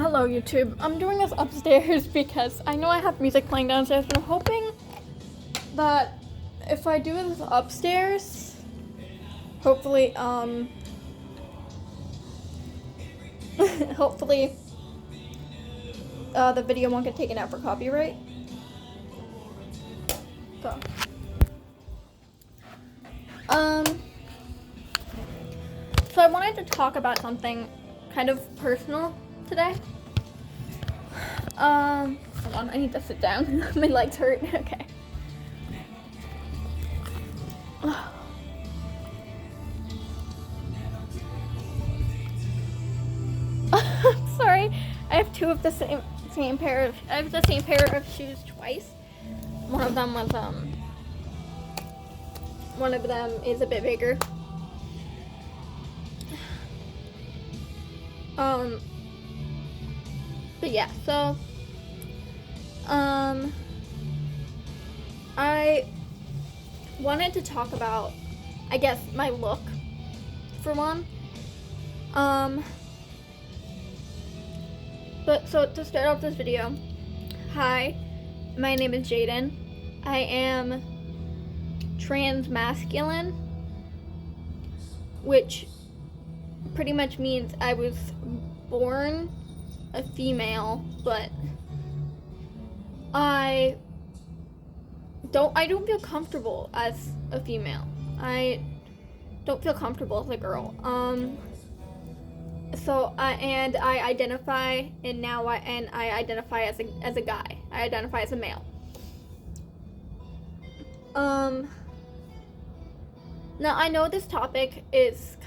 Hello YouTube. I'm doing this upstairs because I know I have music playing downstairs, but I'm hoping that if I do this upstairs, hopefully, hopefully, the video won't get taken out for copyright. So, so I wanted to talk about something kind of personal today. Hold on, I need to sit down. My legs hurt. Okay. Sorry, I have two of the same pair of shoes twice. One of them is a bit bigger. But yeah, so I wanted to talk about, I guess, my look for one. But so to start off this video, hi, my name is Jaden. I am trans-masculine, which pretty much means I was born a female, but I don't feel comfortable as a female. I don't feel comfortable as a girl. So I identify, and now I identify as a guy. I identify as a male. Now I know this topic is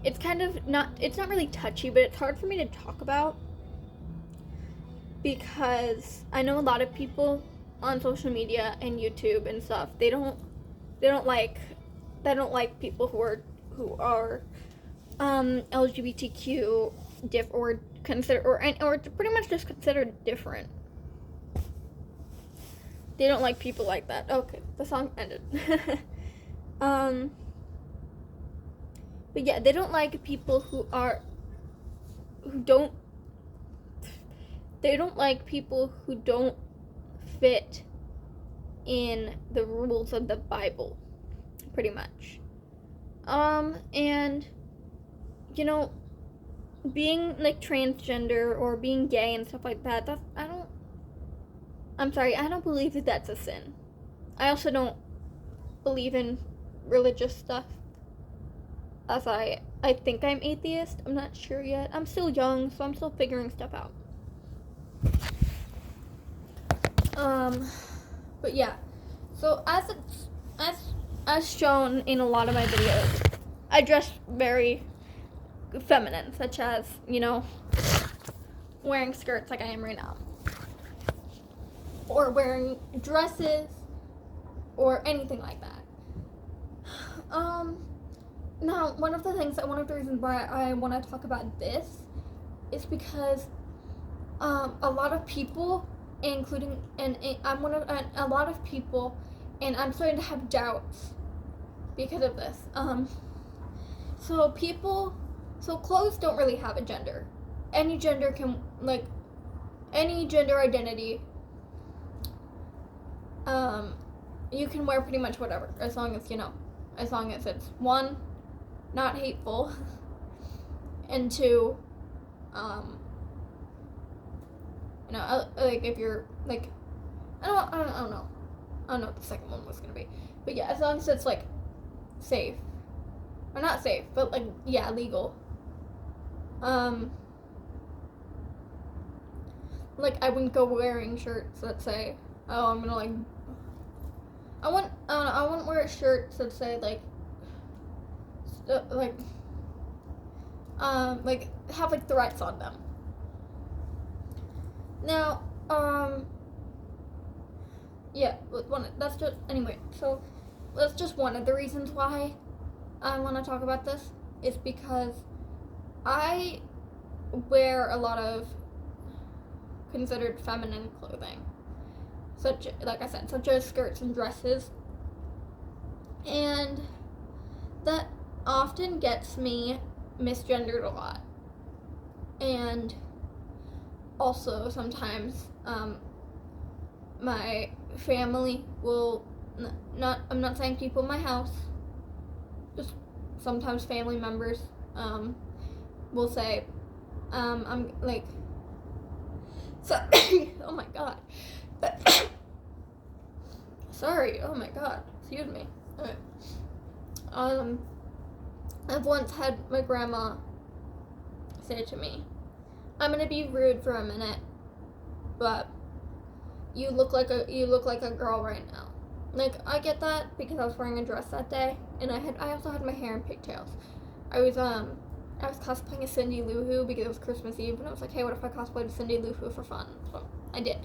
it's not really touchy, but it's hard for me to talk about because I know a lot of people on social media and YouTube and stuff, they don't like people who are LGBTQ or pretty much just considered different. They don't like people like that. Okay, the song ended. But yeah, they don't like people who don't fit in the rules of the Bible, pretty much. And you know, being like transgender or being gay and stuff like that, I don't believe that that's a sin. I also don't believe in religious stuff, as I think I'm atheist. I'm not sure yet. I'm still young, so I'm still figuring stuff out. But yeah, so as shown in a lot of my videos, I dress very feminine, such as, you know, wearing skirts like I am right now, or wearing dresses, or anything like that. Now, one of the reasons why I want to talk about this is because a lot of people, including, and a lot of people, and I'm starting to have doubts because of this. So clothes don't really have a gender. Any gender identity, you can wear pretty much whatever, as long as it's one, not hateful, and two, like if you're like, I don't know what the second one was gonna be, but yeah, as long as it's like safe, or not safe, but like, yeah, legal. Like I wouldn't go wearing shirts that say, oh, I'm gonna like, I wouldn't wear shirts that say like have like threats on them. Now, yeah, so that's just one of the reasons why I want to talk about this, is because I wear a lot of considered feminine clothing, such as skirts and dresses, and that often gets me misgendered a lot. And also sometimes my family will I'm not saying people in my house, just sometimes family members will say I'm like, so oh my god. Sorry, oh my god, excuse me. Okay. I've once had my grandma say to me, I'm gonna be rude for a minute, but you look like a girl right now. Like, I get that because I was wearing a dress that day, and I also had my hair in pigtails. I was cosplaying as Cindy Lou Who because it was Christmas Eve, and I was like, hey, what if I cosplayed as Cindy Lou Who for fun? So I did.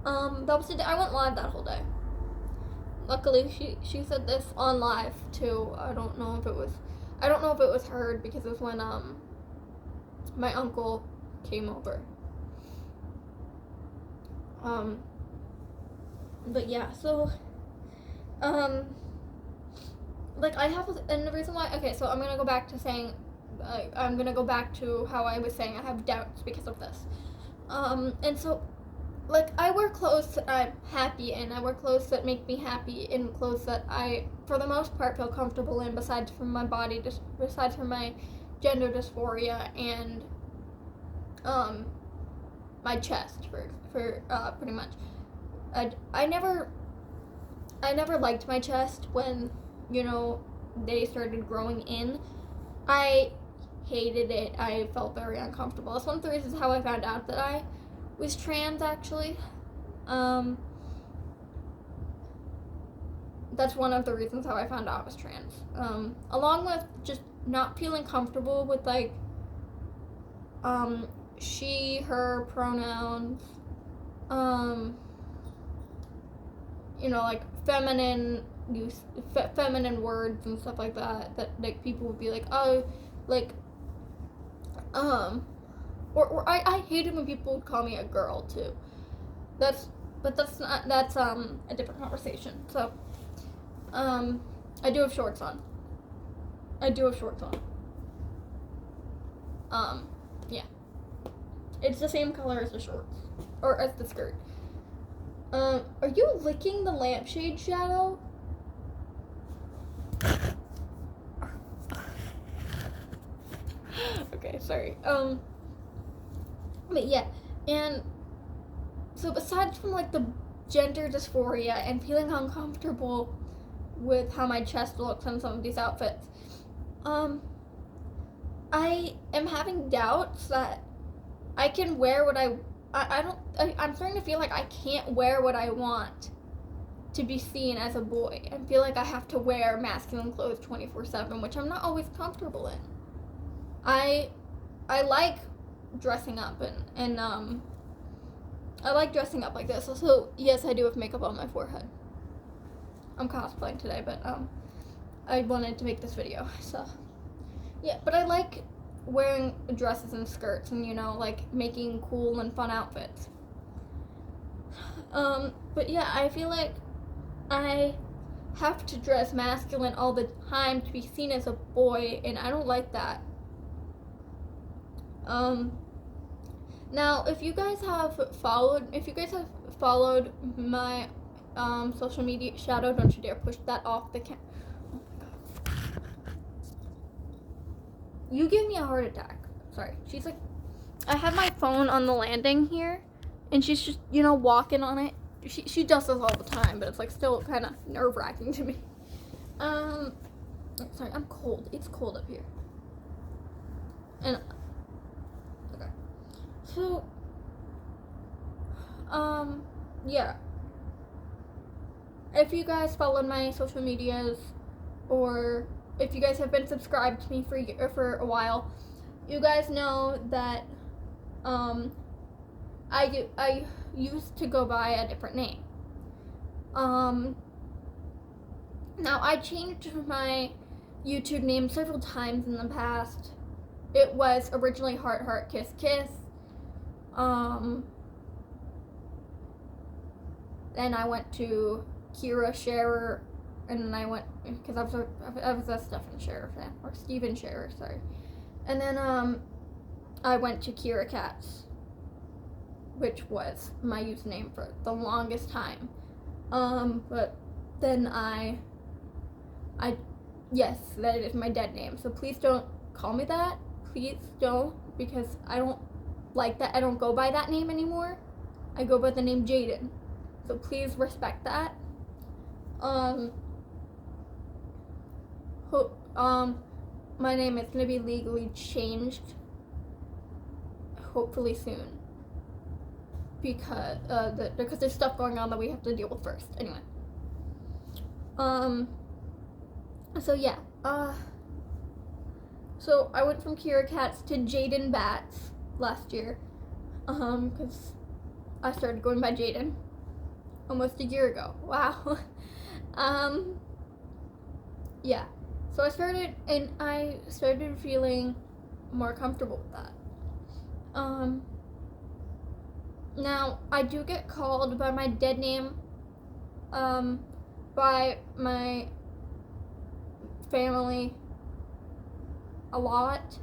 That was the day I went live that whole day. Luckily, she said this on live too. I don't know if it was heard because it was when my uncle came over. But yeah, so like I have, and the reason why, okay, so I'm gonna go back to saying, I'm gonna go back to how I was saying I have doubts because of this. And so, like, I wear clothes that I'm happy in. I wear clothes that make me happy, and clothes that I, for the most part, feel comfortable in. Besides from my gender dysphoria and my chest, for pretty much. I never liked my chest when, they started growing in. I hated it. I felt very uncomfortable. That's one of the reasons how I found out that I was trans, actually. That's one of the reasons how I found out I was trans. Along with just not feeling comfortable with, like, she, her pronouns, like feminine words and stuff like that like people would be like, oh, like, or I hated when people would call me a girl too. That's a different conversation. So, I do have shorts on. Yeah. It's the same color as the shorts. Or as the skirt. Are you licking the lampshade, Shadow? Okay, sorry. But yeah, and so besides from, like, the gender dysphoria and feeling uncomfortable with how my chest looks in some of these outfits, I am having doubts that I can wear what I'm starting to feel like I can't wear what I want to be seen as a boy. I feel like I have to wear masculine clothes 24/7, which I'm not always comfortable in. I like dressing up and I like dressing up like this. Also, yes, I do have makeup on my forehead. I'm cosplaying today, but I wanted to make this video, so yeah. But I like wearing dresses and skirts and, like, making cool and fun outfits. But yeah, I feel like I have to dress masculine all the time to be seen as a boy, and I don't like that. Now, if you guys have followed my social media, Shadow, don't you dare push that off the camera. Oh my god. You give me a heart attack. Sorry. She's like, I have my phone on the landing here, and she's just, walking on it. She does this all the time, but it's, like, still kind of nerve-wracking to me. Sorry, I'm cold. It's cold up here. And, okay. So, yeah. If you guys followed my social medias, or if you guys have been subscribed to me for a while, you guys know that I used to go by a different name. Now I changed my YouTube name several times in the past. It was originally Heart Heart Kiss Kiss. Then I went to Kira Scherer, and then I went, because I was a Stephen Scherer fan, or Steven Scherer, sorry. And then I went to Kira Katz. which was my username for the longest time. But then yes, that is my dead name. So please don't call me that. Please don't, because I don't like that. I don't go by that name anymore. I go by the name Jaden. So please respect that. My name is gonna be legally changed hopefully soon, because there's stuff going on that we have to deal with first. Anyway. So yeah. So I went from Kira Cats to Jaden Bats last year. Because I started going by Jaden almost a year ago. Wow. Yeah. So I started feeling more comfortable with that. Now I do get called by my dead name, by my family a lot,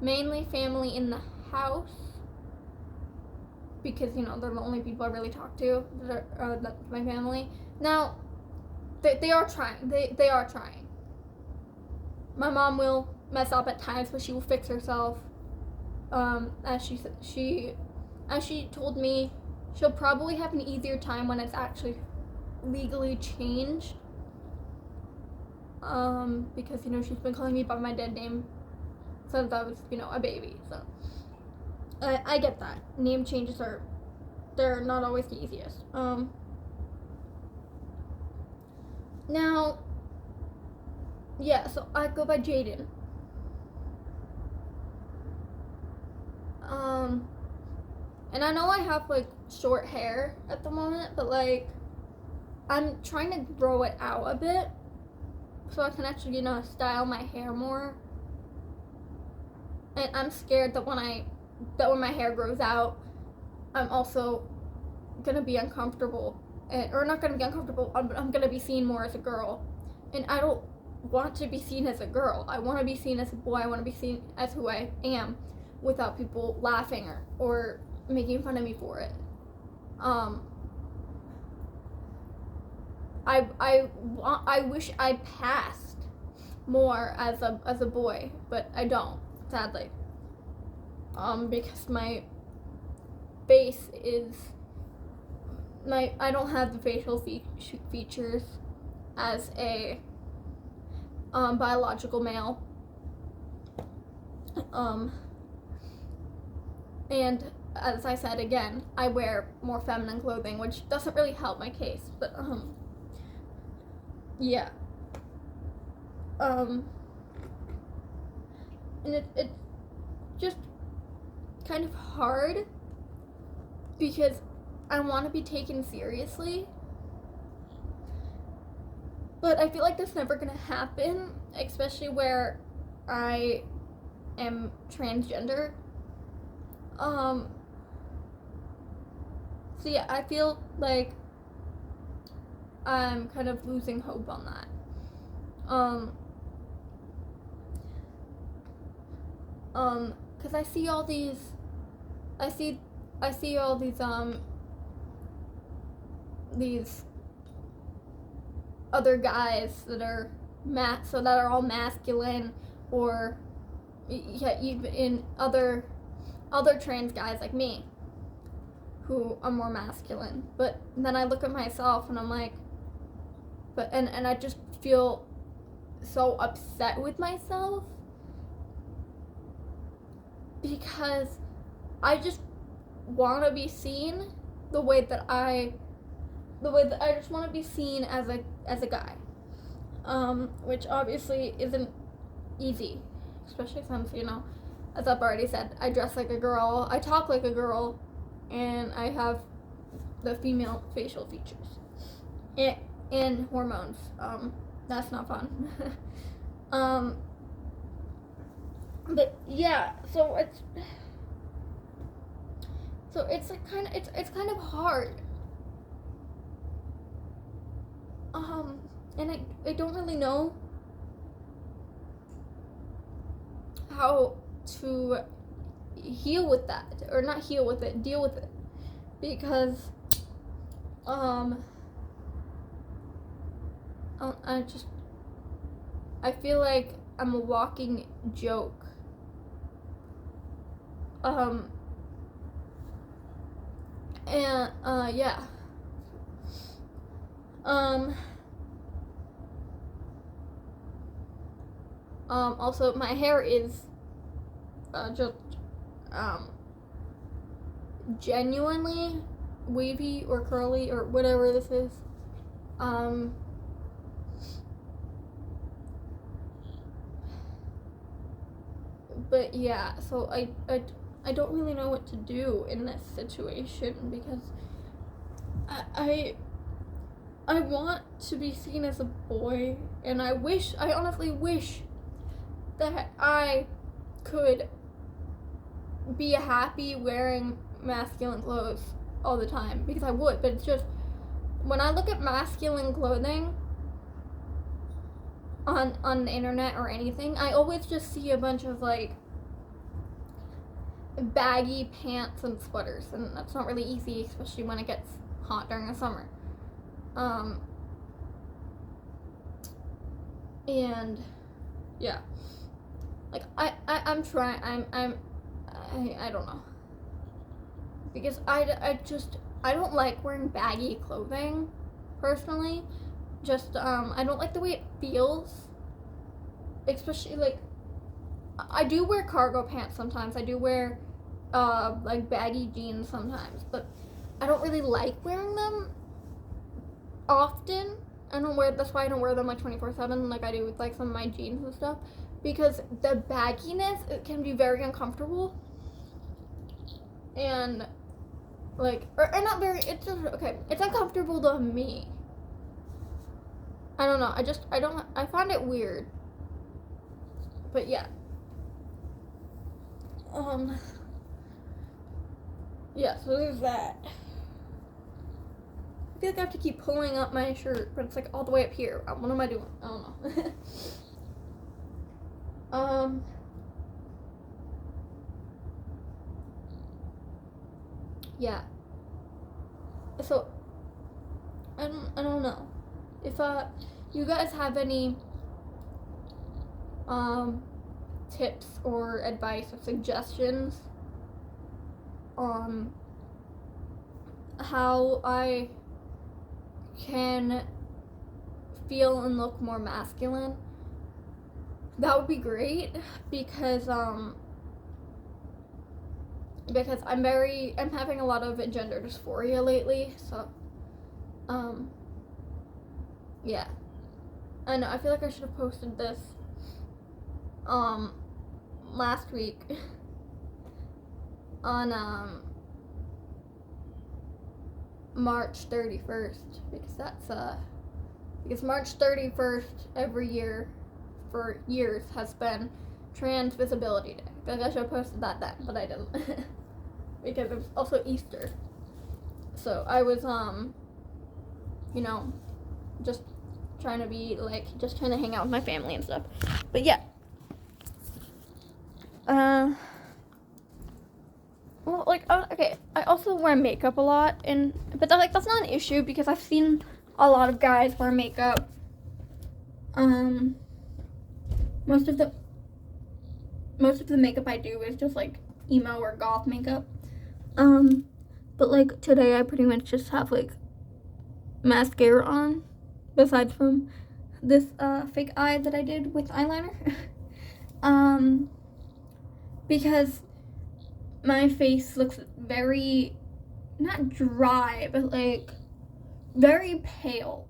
mainly family in the house, because they're the only people I really talk to. That's my family. Now, they are trying. They are trying. My mom will mess up at times, but she will fix herself. As she told me, she'll probably have an easier time when it's actually legally changed. Because she's been calling me by my dead name since I was a baby. So I get that name changes they're not always the easiest. Now, yeah, so I go by Jaden. And I know I have short hair at the moment, but I'm trying to grow it out a bit so I can actually style my hair more. And I'm scared that when my hair grows out, I'm also gonna be uncomfortable, or not gonna be uncomfortable. I'm gonna be seen more as a girl, and I don't want to be seen as a girl. I want to be seen as a boy. I want to be seen as who I am, without people laughing or making fun of me for it. I wish I passed more as a boy, but I don't, sadly. Because my face is I don't have the facial features as a biological male. And as I said again, I wear more feminine clothing, which doesn't really help my case, but yeah. And it's just kind of hard because I want to be taken seriously, but I feel like that's never gonna happen, especially where I am transgender. So yeah, I feel like I'm kind of losing hope on that. Cause I see all these other guys that are all masculine, or yeah, even in other trans guys like me who are more masculine. But then I look at myself and I'm like, and I just feel so upset with myself because I just want to be seen the way that I just want to be seen as a guy, which obviously isn't easy, especially since as I've already said, I dress like a girl, I talk like a girl, and I have the female facial features and hormones. That's not fun. But yeah, so it's kind of hard. And I don't really know how to heal with that, or not heal with it, deal with it. because I feel like I'm a walking joke. Yeah. Also, my hair is just genuinely wavy or curly or whatever this is. But yeah, so I don't really know what to do in this situation because I want to be seen as a boy, and I honestly wish that I could be happy wearing masculine clothes all the time, because I would, but it's just, when I look at masculine clothing on the internet or anything, I always just see a bunch of like baggy pants and sweaters, and that's not really easy, especially when it gets hot during the summer. And yeah, like I'm trying. I don't know, because I don't like wearing baggy clothing personally. Just I don't like the way it feels, especially like I do wear cargo pants sometimes. I do wear like baggy jeans sometimes, but I don't really like wearing them often. That's why I don't wear them like 24/7 like I do with like some of my jeans and stuff, because the bagginess, it can be very uncomfortable, and like, or not very, it's just, okay, it's uncomfortable to me. I don't know, I find it weird. But yeah. Yeah, so there's that. I feel like I have to keep pulling up my shirt, but it's like all the way up here. What am I doing? I don't know. Yeah. So I don't know if you guys have any tips or advice or suggestions on how I can feel and look more masculine, that would be great, because I'm having a lot of gender dysphoria lately, so yeah. I know, I feel like I should have posted this last week on March 31st, because March 31st every year for years has been Trans Visibility Day. I feel like I should have posted that then, but I didn't. Because it was also Easter. So I was just trying to hang out with my family and stuff. But yeah. Well, okay, I also wear makeup a lot, but that's not an issue, because I've seen a lot of guys wear makeup. Most of the makeup I do is just like emo or goth makeup. But like today I pretty much just have like mascara on, besides from this fake eye that I did with eyeliner. Because my face looks very, not dry, but like very pale,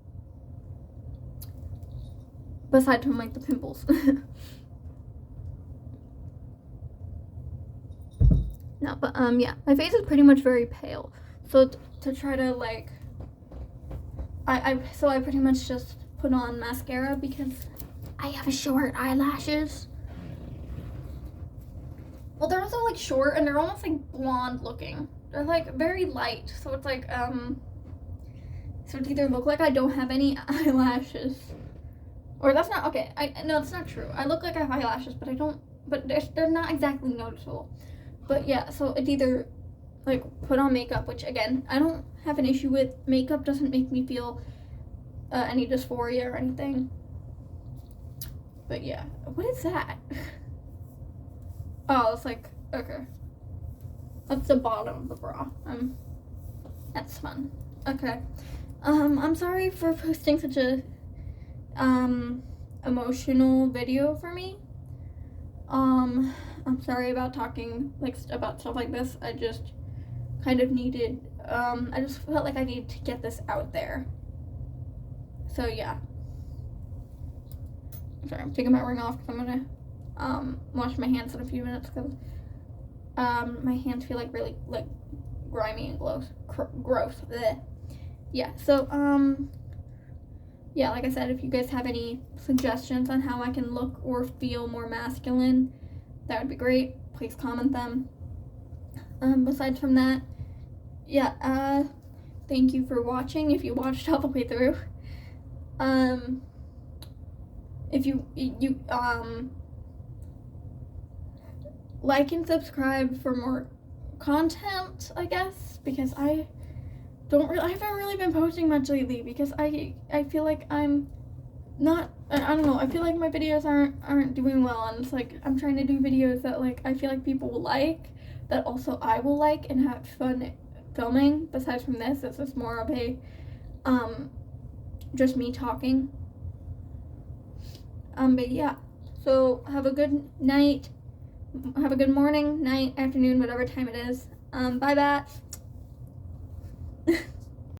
besides from like the pimples. No, but yeah, my face is pretty much very pale, so to try to like, I pretty much just put on mascara because I have short eyelashes. Well, they're also like short, and they're almost like blonde looking. They're like very light, so it's like so it either look like I don't have any eyelashes, or that's not okay. No, that's not true. I look like I have eyelashes, but I don't. But they're not exactly noticeable. But yeah, so it either like put on makeup, which again, I don't have an issue with. Makeup doesn't make me feel any dysphoria or anything. But yeah, what is that? Oh, it's like, okay. That's the bottom of the bra. That's fun. Okay. I'm sorry for posting such a emotional video for me. I'm sorry about talking like about stuff like this. I just kind of needed I just felt like I needed to get this out there. So yeah. Sorry, I'm taking my ring off because I'm gonna wash my hands in a few minutes because my hands feel like really like grimy and gross. Blech. Yeah. So yeah, like I said, if you guys have any suggestions on how I can look or feel more masculine, that would be great. Please comment them. Besides from that, yeah, thank you for watching if you watched all the way through. If you like and subscribe for more content, I guess, because I haven't really been posting much lately because I feel like I'm not, I don't know, I feel like my videos aren't doing well, and it's like I'm trying to do videos that like I feel like people will like, that also I will like and have fun filming. Besides from this is more of a just me talking. But yeah, so have a good night, have a good morning, night, afternoon, whatever time it is. Bye bats.